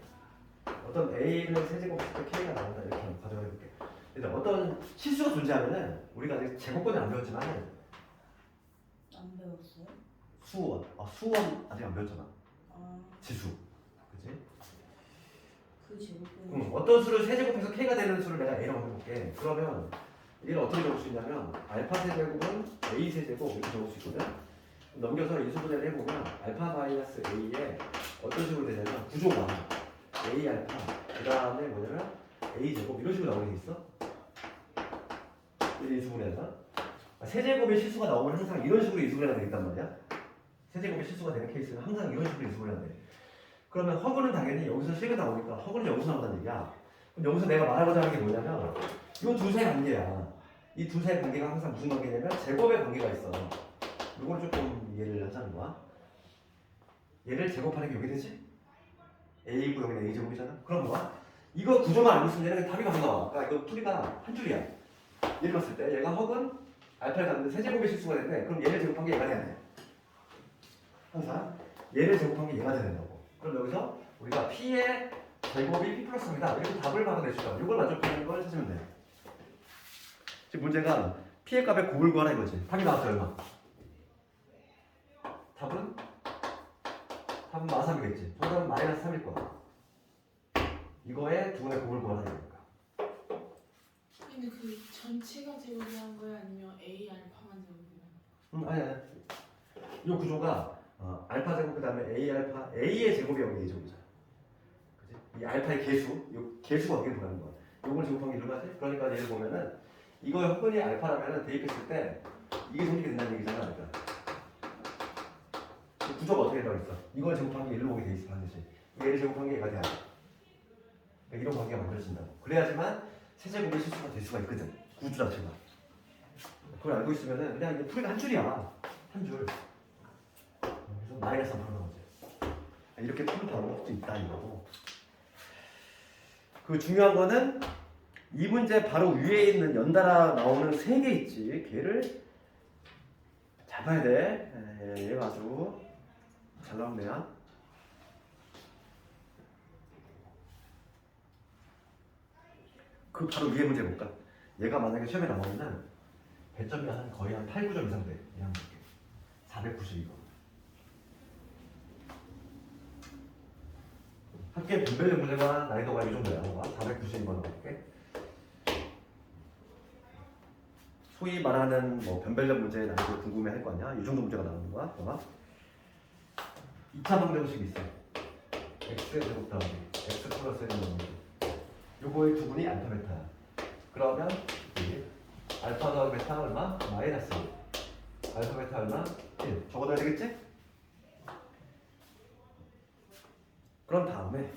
어떤 A를 세제곱했을 때 K가 나온다 이렇게 가정해볼게. 근데 어떤 실수가 존재하면은 우리가 아직 제곱권을 안 배웠지만은 안 배웠어요? 수원 수원 아직 안 배웠잖아. 지수, 그렇지? 그 제곱은 어떤 수를 세제곱해서 K가 되는 수를 내가 A라고 해볼게. 그러면 이걸 어떻게 적을 수 있냐면 알파 세제곱은 A 세제곱 이렇게 적을 수 있거든. 넘겨서 인수분해를 해보면 알파 마이너스 A에 어떤 식으로 되냐면 구조가 A 알파 그 다음에 뭐냐면 A 제곱 이런 식으로 나오게 돼 있어. 이 인수분해에서 세제곱의 실수가 나오면 항상 이런 식으로 인수분해가 되겠단 말이야. 세제곱의 실수가 되는 케이스는 항상 이런 식으로 인수분해가 돼. 그러면 허근은 당연히 여기서 식이 나오니까 허근은 여기서 나온다는 얘기야. 그럼 여기서 내가 말하고자 하는 게 뭐냐면 이 두세 관계야. 이 두세 관계가 항상 무슨 관계냐면 제곱의 관계가 있어. 이걸 조금 이해를 하자는 거야. 얘를 제곱하는 게 여기 되지? A 구역이나 A 제곱이잖아. 그럼 뭐야? 이거 구조만 알고 있으면 얘는 답이 막 나와. 그러니까 이거 풀이가 한 줄이야. 예를 봤을 때 얘가 허근 알파를 갖는데 세제곱의 실수가 되는데 그럼 얘를 제곱한 게 얘가 돼야 돼. 항상 얘를 제곱한 게 얘가 돼야 된다고. 그럼 여기서 우리가 P의 제곱이 P 플러스 3이다. 이렇게 답을 받아낼 수 있다. 이걸 만족하는 걸 찾으면 돼. 지금 문제가 P의 값의 곱을 구하라 이거지. 답이 나왔죠 얼마? 답은 마삼이겠지. 정답은 마이너스 3일 거야. 이거에 두 분의 곱을 구하라 이거니까. 근데 그 전체가 제곱이란 거야 아니면 A 알파만 제곱이란 거야? 아니야. 이 구조가 알파 제곱 그 다음에 A 알파 A의 제곱이 여기 A 제곱이잖아. 그치? 이 알파의 개수, 이 개수가 여기 들어가는 거야. 이걸 제곱한 게 얼마지? 그러니까 얘를 보면은 이거의 허근이 알파라면은 대입했을 때 이게 성립이 된다는 얘기잖아. 그러니까. 구조가 어떻게 들어가 있어? 이걸 제곱한 게 1로 오게 돼 있어 반드시. 얘를 제곱한 게 얘가 돼야 돼. 그러니까 이런 관계가 만들어진다고. 그래야지만 세제곱의 실수가 될 수가 있거든. 구조 자체가. 그걸 알고 있으면은 그냥 이게 풀이가 한 줄이야. 한 줄. 그래서 마이너스 3 하는 거지. 이렇게 푸는 방법도 있다 이거고. 그 중요한 거는 이 문제 바로 위에 있는 연달아 나오는 3개 있지. 걔를 잘 봐야 돼. 얘가 아주 잘 나온 애야. 그 바로 위에 문제 볼까? 얘가 만약에 시험에 나오면은 배점이 거의 한 8, 9점 이상 돼. 얘 한번 볼게. 492번. 학교의 분별력 문제가 난이도가 이 정도야. 492번 볼게. 소위 말하는 뭐 변별력 문제 난이도 궁금해 할 거 아니야? 이 정도 문제가 나오는 거야. 봐봐. 2차 방정식이 있어. x의 제곱 더하기 x 플러스 1은 뭐지? 요거의 두 분이 알파 베타야. 그러면 여기 알파 더하기 베타 얼마? 마이너스 1. 알파 베타 얼마? 1. 적어둬야 되겠지? 그럼 다음에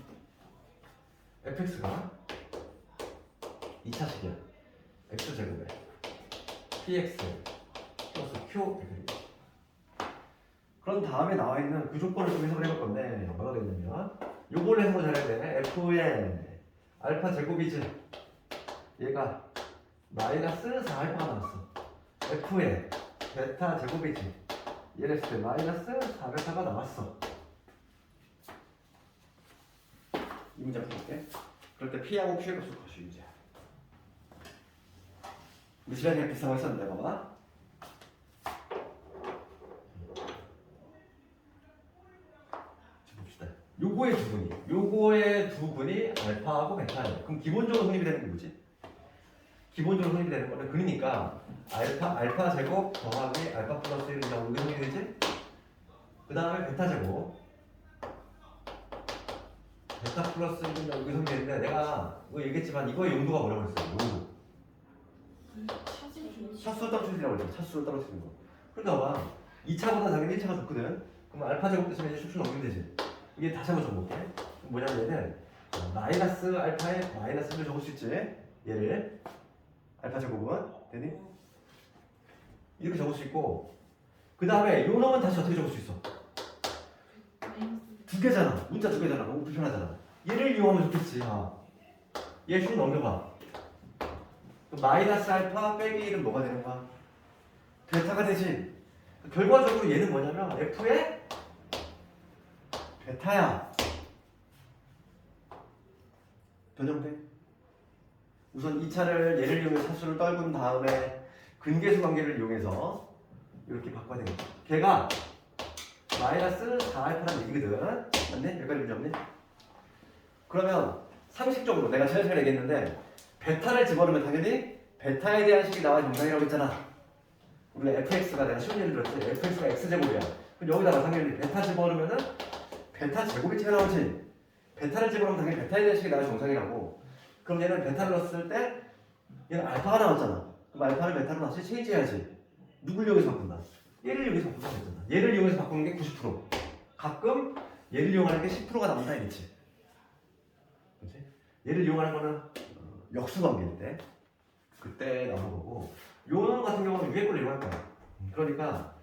fx가 2차식이야. x제곱에 px 플러스 q 그런 다음에 나와 있는 그 조건을 좀 해석을 해볼 건데 뭐가 되냐면 요걸 해석을 잘해야 돼. f의 알파 제곱이지. 얘가 마이너스 4알파가 나왔어. f의 베타 제곱이지. 얘를 했을 때 마이너스 4베타가 나왔어. 이 문제 풀어볼게. 그럴 때 P하고 Q의 값을 구하시 문제야. 우리 시간에 비슷한 거 있었는데 봐봐. 봅시다. 요거의 두 분이 알파하고 베타예요. 그럼 기본적으로 성립이 되는 게 뭐지? 기본적으로 성립이 되는 거는 그러니까 알파 제곱 더하기 알파 플러스 1이 여기 성립이 되지? 그 다음에 베타 제곱 베타 플러스 1이 여기 성립되는데 내가 이거 얘기했지만 이거의 용도가 뭐라고 했어요? 용도. 차수를 떨어뜨리라고 했잖아. 차수를 떨어뜨리는 거. 그러니까 봐. 2차보다 당연히 1차가 좋거든. 그럼 알파 제곱 대신에 이제 슉슉 넘기면 되지. 이게 다시 한번 적어볼게. 뭐냐면 얘는 마이너스 알파에 마이너스를 적을 수 있지. 얘를 알파 제곱은 되니? 이렇게 적을 수 있고 그 다음에 요 놈은 다시 어떻게 적을 수 있어? 두 개잖아. 문자 두 개잖아. 너무 불편하잖아. 얘를 이용하면 좋겠지. 얘 슉 넘겨봐. 마이너스 알파 빼기 1은 뭐가 되는 거야? 베타가 되지. 결과적으로 얘는 뭐냐면 f의 베타야. 변형돼. 우선 2차를 얘를 이용해서 차수를 떨군 다음에 근계수 관계를 이용해서 이렇게 바꿔야 되겠다. 걔가 마이너스 4알파라는 얘기거든. 맞네? 여기까지 문제 없네? 그러면 상식적으로 내가 차례차례 얘기했는데 베타를 집어넣으면 당연히 베타에 대한 식이 나와 정상이라고 했잖아. 우리가 fx가 내가 쉬운 예를 들었지. fx가 x제곱이야. 그럼 여기다가 당연히 베타 집어넣으면은 베타 제곱이 튀어나오지. 베타를 집어넣으면 당연히 베타에 대한 식이 나와 정상이라고. 그럼 얘는 베타를 넣었을 때 얘는 알파가 나왔잖아. 그럼 알파를 베타로 다시 체인지해야지. 누굴 이용해서 바꾼다? 얘를 이용해서 바꾼다고 했잖아. 얘를 이용해서 바꾸는 게 90%. 가끔 얘를 이용하는 게 10%가 남는다 이랬지. 그렇지? 얘를 이용하는 거는 역수관계일 때 그때 나오는 거고 요놈 같은 경우는 위에 걸 이용할 거야. 그러니까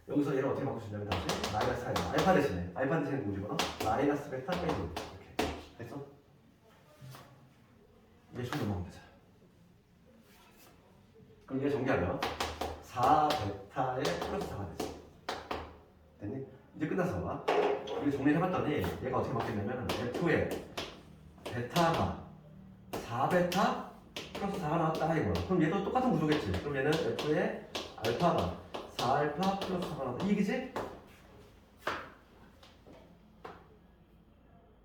여기서 얘를 어떻게 바꿀 수 있냐면 다시 마이너스 알파 대신에 뭐 집어넣어? 마이너스 베타 빼기 이렇게 됐어? 이제 쭉 넘어가면 되잖아. 그럼 이제 정리하면 4베타의 플러스 4가 되지. 됐니? 이제 끝났어. 봐. 이게 정리를 해봤더니 얘가 어떻게 바뀌었냐면 F의 베타가 4베타 플러스 4가 나왔다 이거야. 그럼 얘도 똑같은 구조겠지. 그럼 얘는 F의 알파가 4알파 플러스 4가 나왔다. 이 얘기지?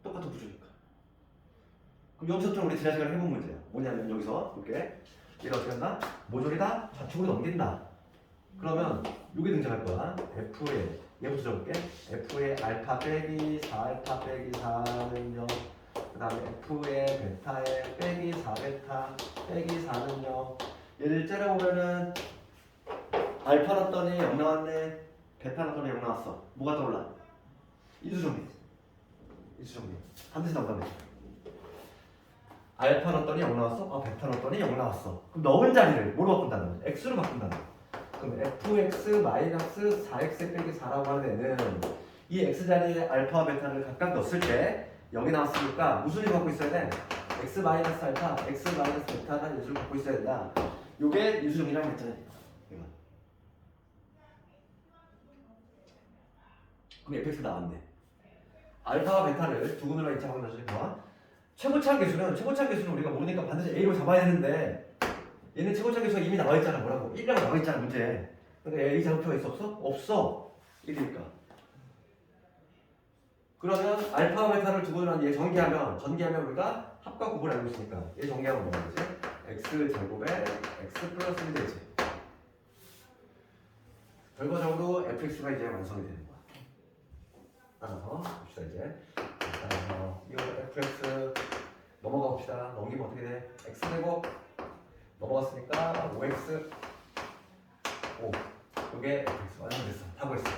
똑같은 구조니까. 그럼 여기서 좀 우리 지난 시간에 해본 문제야. 뭐냐면 여기서 볼게. 얘가 어떻게 한다? 모조리다 좌측으로 넘긴다. 그러면 요게 등장할 거야. F의 얘부터 적을게. F의 알파 빼기 4알파 빼기 4는 0. 그 다음에 F의 베타의 빼기 4베타 빼기 4는 0. 얘를 째려보면은 알파 넣었더니 0 나왔네. 베타 넣었더니 0 나왔어. 뭐가 떠올라? 인수정리. 인수정리. 반드시 나온다네. 알파 넣었더니 0 나왔어? 베타 넣었더니 0 나왔어. 그럼 넣은 자리를 뭐로 바꾼다는 거지? x로 바꾼다는 거지. 그럼 fx-4x 빼기 4라고 하는 애는 이 x 자리에 알파와 베타를 각각 넣었을 때 0이 나왔으니까 무슨 일을 갖고 있어야 돼? x-알파, x-베타라는 예수를 갖고 있어야 된다. 요게 유수정리라고 했잖아요. 그럼 fx가 나왔네. 알파와 베타를 두 군으로 2차 방정식을 봐. 최고차항 계수는 우리가 모르니까 반드시 A로 잡아야 되는데 얘는 최고차항 계수가 이미 나와 있잖아. 뭐라고? 1이라고 나와 있잖아 문제. 그러니까 A 잡을 필요가 있어 없어? 없어. 1이니까. 그러면 알파 베타를 두고 난 얘 전개하면 우리가 합과 곱을 알고 있으니까 얘 전개하면 뭐가 되지? x 제곱에 x 플러스 1 되지. 결과적으로 fx가 이제 완성이 되는 거야. 하나 더 봅시다 이제. 이거 fx 넘어가 봅시다. 넘기면 어떻게 돼? x 제곱 넘어갔으니까 5x 5. 이게 fx 완성됐어. 다 구했어.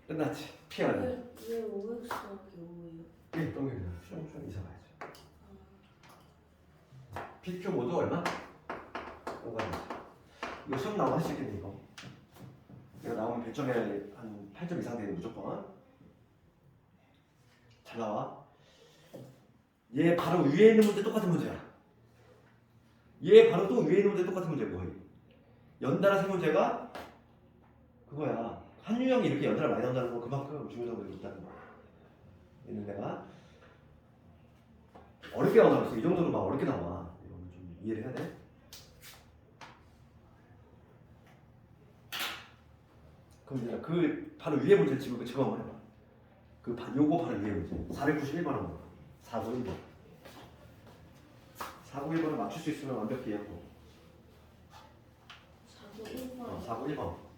끝났지. 피 하나. 왜 OX밖에 5예요? 예, 넘기면 좀 이상하지. PQ 모두 얼마? 5가 되지. 이거 시험 나오면 할 수 있겠네 이거. 내가 나오면 100점에 한 8점 이상 되는 무조건. 잘 나와. 얘 바로 위에 있는 문제 똑같은 문제야. 얘 바로 또 위에 있는 문제 똑같은 문제야 거의. 연달아 세 문제가 그거야. 한 유형이 이렇게 연달아 많이 나온다는 건 그만큼 중요성이 있다는 거야. 얘는 내가 어렵게 나온다 그랬어. 이 정도로 막 어렵게 나와. 이거는 좀 이해를 해야 돼. 그럼 내가 그 바로 위에 문제 지금 한번 해봐. 요거 바로 위에 문제. 491번 원. 491번. 491번을 맞출 수 있으면 완벽히 하고. 491번. 491번.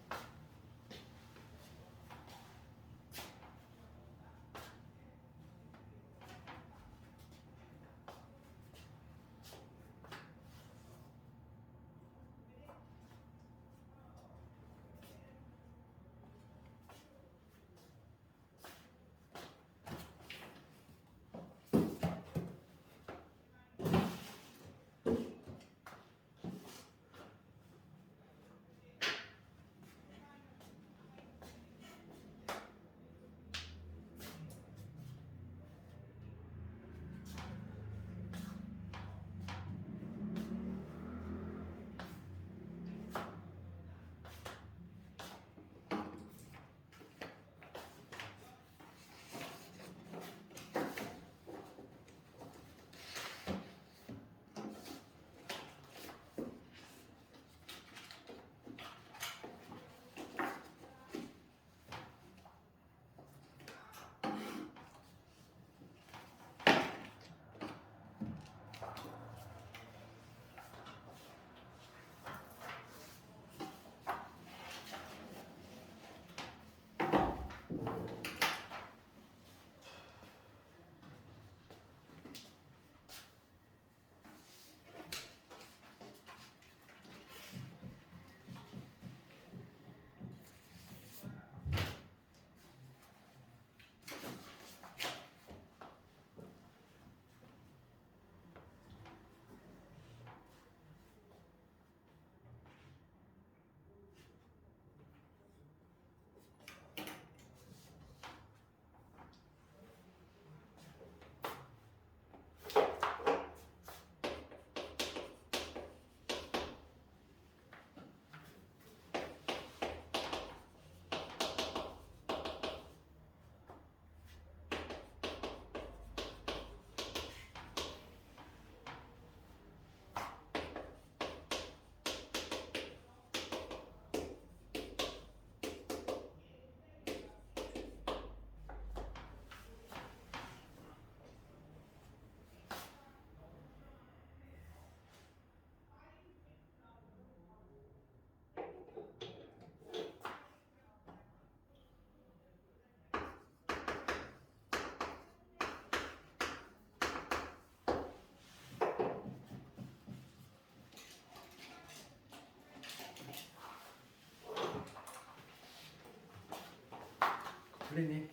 풀리니?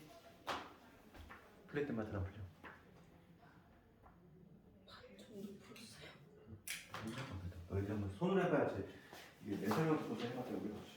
풀릴 때마다 안 풀려. 정도 풀었어요. 너 이제 한번 손을 해봐야지. 이게 내 설명 듣고서 해봤자 우리가 없지.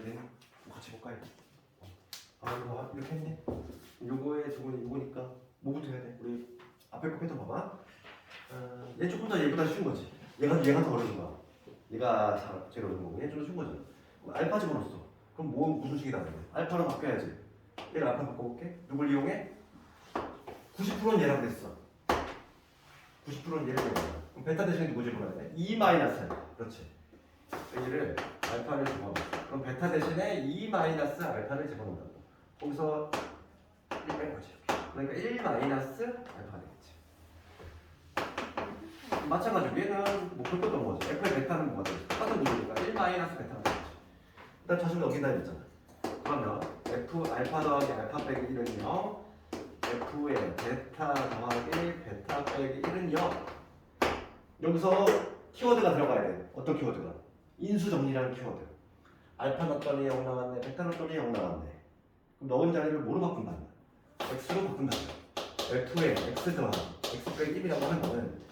되니? 같이 볼까요? 아 이거 이렇게 했네. 요거에 저거는 이거니까 뭐부터 해야 돼? 우리 앞에 거 패턴 봐봐. 얘 조금 더 얘보다 쉬운 거지. 얘가 더 어려운 거야. 얘가 제일 어려운 거고 얘 좀 더 쉬운 거죠. 그럼 알파 집어넣었어. 그럼 뭐 무슨 식이다 그래? 알파로 바꿔야지. 얘를 알파 바꿔볼게. 누굴 이용해? 90%는 얘라고 그랬어. 90%는 얘를 이용해. 그럼 베타 대신에 누구 집어넣어야 돼? 2 마이너스. 그렇지. 얘를 알파를 집어넣어. 그럼 베타 대신에 2 마이너스 알파를 집어넣는다고. 거기서 1 뺀 거지. 그러니까 1 마이너스 알파가 되겠지. 마찬가지로 얘는 뭐볼 것도 없는 거지. F의 베타는 뭐가 되겠지? 똑같은 구조니까 1 마이너스 베타가 되겠지. 일단 자식 넘긴다 했잖아. 그러면 F 알파 더하기 알파 빼기 1은 0. F의 베타 더하기 베타 빼기 1은 0. 여기서 키워드가 들어가야 돼. 어떤 키워드가? 인수 정리라는 키워드. 알파 넣었더니 0 나왔네. 베타 넣었더니 0 나왔네. 그럼 넣은 자리를 뭐로 바꾼다? x로 바꾼다. F에 x 더하기 x 빼기 1이라고 하는 거는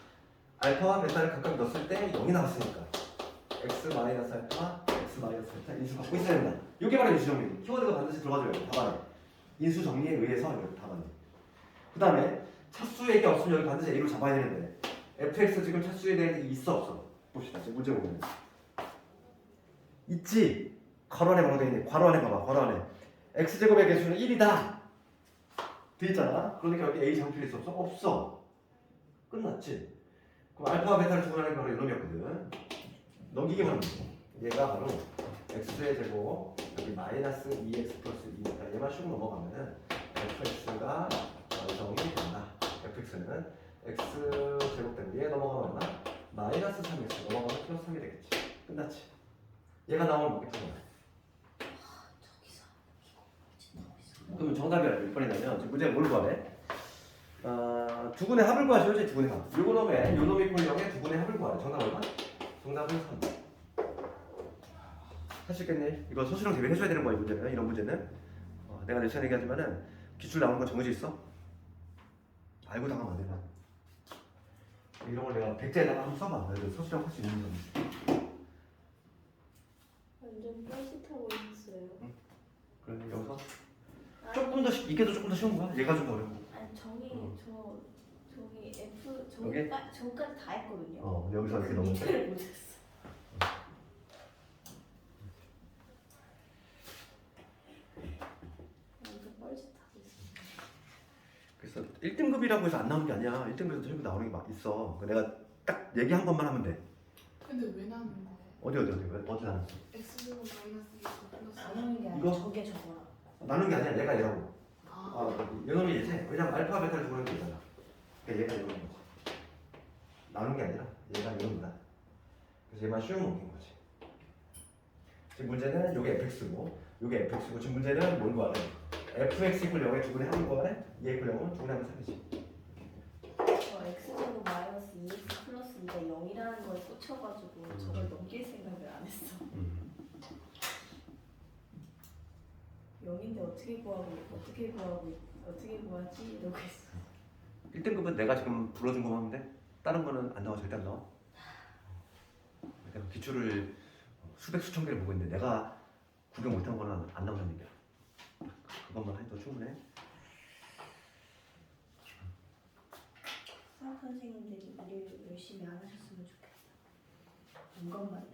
알파와 베타를 각각 넣었을 때 0이 나왔으니까 x 마이너스 알파, x 마이너스 베타 인수 갖고 있어야 된다. 이게 바로 인수 정리. 키워드가 반드시 들어가줘야 돼. 답안에. 인수 정리에 의해서 이렇게 답안에. 그 다음에 차수에게 없으면 여기 반드시 a로 잡아야 되는데 fx 지금 차수에 대해 있어 없어? 봅시다. 지금 문제 보면 있지. 괄호 안에 뭐라고 돼 있니? 괄호 안에 봐봐. 괄호 안에 x제곱의 개수는 1이다. 돼 있잖아. 그러니까 여기 a 장필 있어 없어? 없어. 끝났지. 그럼 알파와 베타를 구분하는 게 바로 이놈이었거든. 넘기기만 하면 돼. 얘가 바로 x의 제곱 여기 마이너스 2x 플러스 2니까 얘만 슉 넘어가면은 fx가 완성이 된다. fx는 x 제곱 때문에 얘 넘어가면 얼마? 마이너스 3x 넘어가면 플러스 3이 되겠지. 끝났지. 얘가 나오면 맞겠던 거야. 그럼 정답이 몇 번이냐면 지금 문제가 뭘 구하래? 두근의 합을 구하시죠. 두근의 합. 요거 놈의 요 놈이 꼴형의 두근의 합을 구하래. 정답 얼마? 정답은 3. 할 수 있겠니? 이거 서술형 대비해줘야 되는 거야 이 문제는. 이런 문제는 내가 내 시간에 얘기하지만은 기출 나오는 건 정해져 있어. 알고 당하면 안 되나? 이런 걸 내가 백자에다가 한번 써봐. 그래도 서술형 할 수 있는 점. 완전 뻘짓하고 있었어요. 그러면 여기서 조금 더 이게 더 조금 더 쉬운 거야? 얘가 좀 더 어려운 거. 아니 저기 F 여기? 저기까지 다 했거든요. 여기서 이렇게 넘어가. 밑에를 못했어. 완전 뻘짓하고 있어. 그래서 1등급이라고 해서 안 나오는 게 아니야. 1등급에서 전부 나오는 게 막 있어. 내가 딱 얘기 한 번만 하면 돼. 근데 왜 나는 거예요? 어디 나눴어? x제곱 마이너스 2x 플러스 나누는 게 아니라 이거? 저게 저거라. 나눈 게 아니야. 얘가 얘라고. 아, 얘놈이 얘지. 왜냐면 알파 베타를 주는 게 있잖아. 그러니까 얘가 얘놈인 거지. 나눈 게 아니라 얘가 얘놈이다. 그래서 얘만 쉬운 먹인 거지. 지금 문제는 요게 fx고 요게 fx고 지금 문제는 뭘 구하래? fx 이퀄 0의 두분의 합을 구하래? 2 이퀄 0은 두분의 합은 3이지. x제곱 마이너스 2x 플러스 2가 0이라는 거에 꽂혀가지고 저걸 넘길 생각을 안 했어. 0인데 어떻게 구하지 이러고 있어. 1등급은 내가 지금 불러준 것만 하면 돼. 다른 거는 안 나와. 절대 안 나와. 내가 기출을 수백 수천 개를 보고 있는데 내가 구경 못한 거는 안 나오는 얘기야. 그것만 해도 충분해. 수학 선생님들이 일을 열심히 안 하셨으면 좋겠어. 온 것만.